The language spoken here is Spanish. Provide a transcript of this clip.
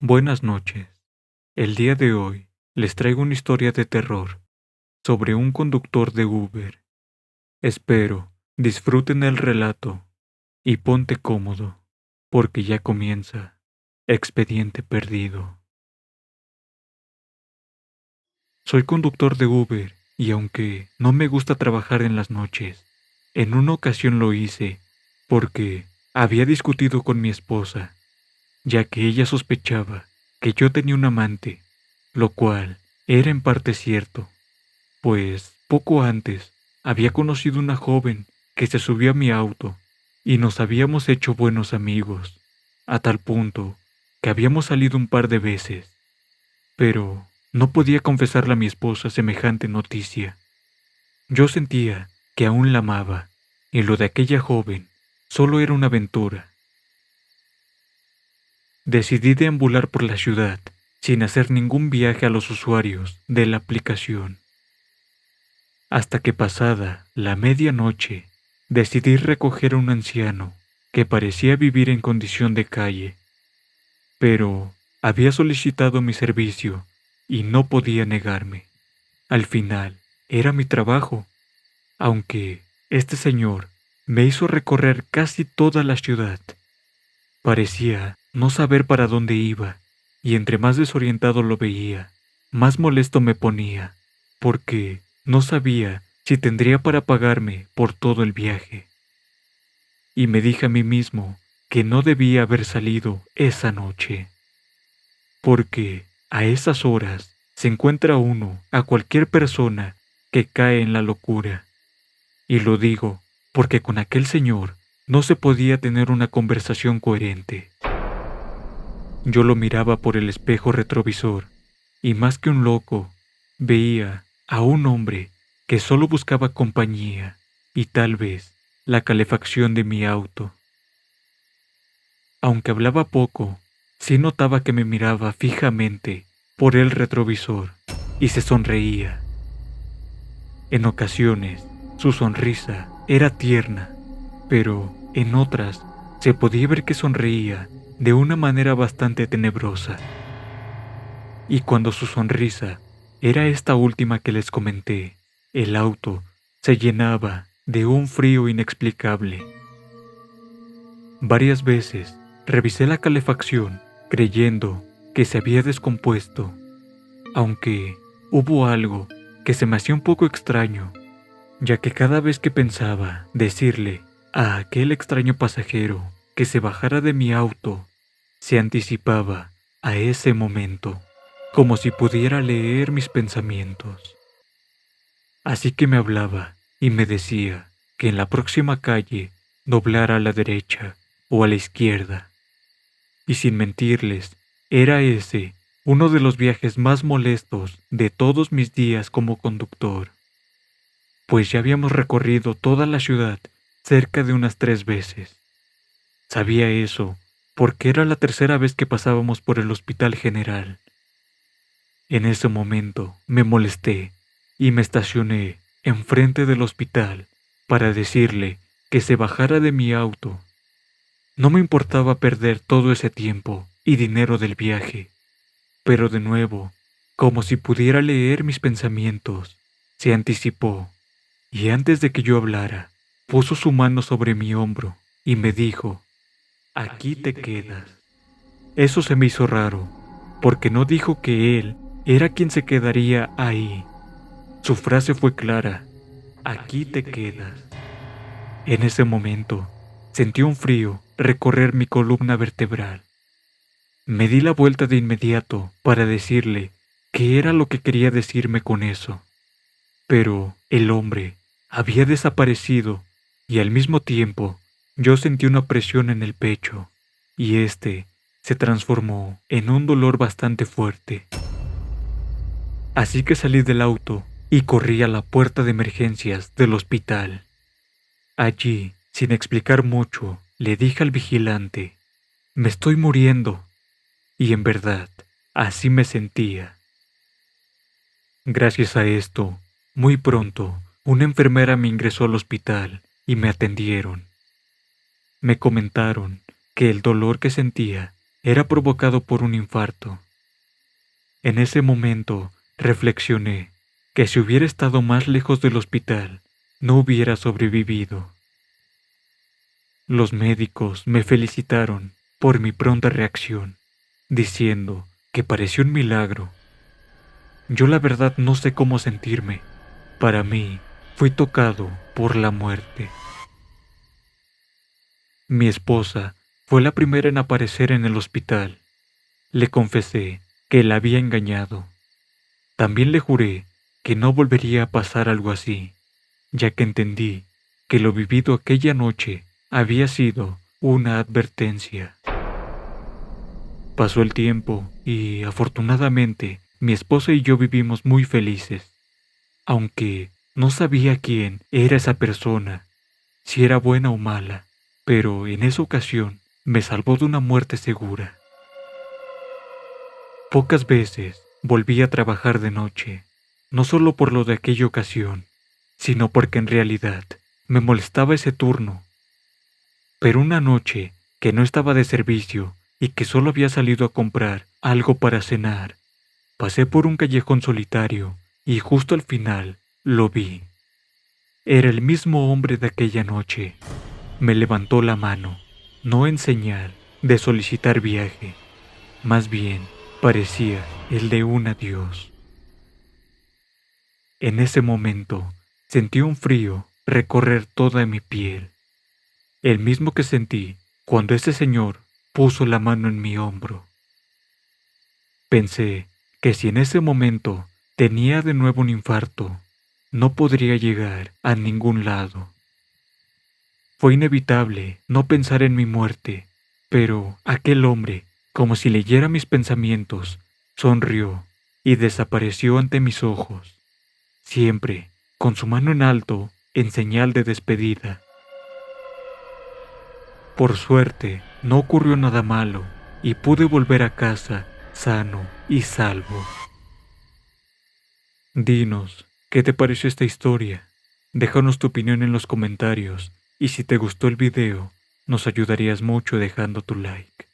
Buenas noches. El día de hoy les traigo una historia de terror sobre un conductor de Uber. Espero disfruten el relato y ponte cómodo, porque ya comienza Expediente Perdido. Soy conductor de Uber y aunque no me gusta trabajar en las noches, en una ocasión lo hice porque había discutido con mi esposa, ya que ella sospechaba que yo tenía un amante, lo cual era en parte cierto, pues poco antes había conocido una joven que se subió a mi auto y nos habíamos hecho buenos amigos, a tal punto que habíamos salido un par de veces, pero no podía confesarle a mi esposa semejante noticia. Yo sentía que aún la amaba y lo de aquella joven solo era una aventura. Decidí deambular por la ciudad sin hacer ningún viaje a los usuarios de la aplicación. Hasta que pasada la medianoche, decidí recoger a un anciano que parecía vivir en condición de calle, pero había solicitado mi servicio y no podía negarme. Al final, era mi trabajo, aunque este señor me hizo recorrer casi toda la ciudad. Parecía no saber para dónde iba, y entre más desorientado lo veía, más molesto me ponía, porque no sabía si tendría para pagarme por todo el viaje. Y me dije a mí mismo que no debía haber salido esa noche, porque a esas horas se encuentra uno a cualquier persona que cae en la locura. Y lo digo porque con aquel señor no se podía tener una conversación coherente. Yo lo miraba por el espejo retrovisor y más que un loco, veía a un hombre que solo buscaba compañía y tal vez la calefacción de mi auto. Aunque hablaba poco, sí notaba que me miraba fijamente por el retrovisor y se sonreía. En ocasiones, su sonrisa era tierna, pero en otras se podía ver que sonreía de una manera bastante tenebrosa. Y cuando su sonrisa era esta última que les comenté, el auto se llenaba de un frío inexplicable. Varias veces revisé la calefacción creyendo que se había descompuesto, aunque hubo algo que se me hacía un poco extraño, ya que cada vez que pensaba decirle a aquel extraño pasajero que se bajara de mi auto, se anticipaba a ese momento, como si pudiera leer mis pensamientos. Así que me hablaba y me decía que en la próxima calle doblara a la derecha o a la izquierda. Y sin mentirles, era ese uno de los viajes más molestos de todos mis días como conductor, pues ya habíamos recorrido toda la ciudad cerca de unas 3 veces. Sabía eso porque era la tercera vez que pasábamos por el Hospital General. En ese momento me molesté y me estacioné enfrente del hospital para decirle que se bajara de mi auto. No me importaba perder todo ese tiempo y dinero del viaje, pero de nuevo, como si pudiera leer mis pensamientos, se anticipó y antes de que yo hablara, puso su mano sobre mi hombro y me dijo: "Aquí te quedas". Eso se me hizo raro, porque no dijo que él era quien se quedaría ahí. Su frase fue clara: "Aquí te quedas". En ese momento, sentí un frío recorrer mi columna vertebral. Me di la vuelta de inmediato para decirle qué era lo que quería decirme con eso. Pero el hombre había desaparecido y al mismo tiempo yo sentí una presión en el pecho y este se transformó en un dolor bastante fuerte. Así que salí del auto y corrí a la puerta de emergencias del hospital. Allí, sin explicar mucho, le dije al vigilante: "Me estoy muriendo". Y en verdad, así me sentía. Gracias a esto, muy pronto, una enfermera me ingresó al hospital y me atendieron. Me comentaron que el dolor que sentía era provocado por un infarto. En ese momento reflexioné que si hubiera estado más lejos del hospital, no hubiera sobrevivido. Los médicos me felicitaron por mi pronta reacción, diciendo que pareció un milagro. Yo la verdad no sé cómo sentirme. Para mí, fui tocado por la muerte. Mi esposa fue la primera en aparecer en el hospital. Le confesé que la había engañado. También le juré que no volvería a pasar algo así, ya que entendí que lo vivido aquella noche había sido una advertencia. Pasó el tiempo y, afortunadamente, mi esposa y yo vivimos muy felices, aunque no sabía quién era esa persona, si era buena o mala, pero en esa ocasión me salvó de una muerte segura. Pocas veces volví a trabajar de noche, no solo por lo de aquella ocasión, sino porque en realidad me molestaba ese turno. Pero una noche que no estaba de servicio y que solo había salido a comprar algo para cenar, pasé por un callejón solitario y justo al final lo vi. Era el mismo hombre de aquella noche. Me levantó la mano, no en señal de solicitar viaje, más bien parecía el de un adiós. En ese momento sentí un frío recorrer toda mi piel, el mismo que sentí cuando ese señor puso la mano en mi hombro. Pensé que si en ese momento tenía de nuevo un infarto, no podría llegar a ningún lado. Fue inevitable no pensar en mi muerte, pero aquel hombre, como si leyera mis pensamientos, sonrió y desapareció ante mis ojos, siempre con su mano en alto en señal de despedida. Por suerte, no ocurrió nada malo y pude volver a casa sano y salvo. Dinos, ¿qué te pareció esta historia? Déjanos tu opinión en los comentarios y si te gustó el video, nos ayudarías mucho dejando tu like.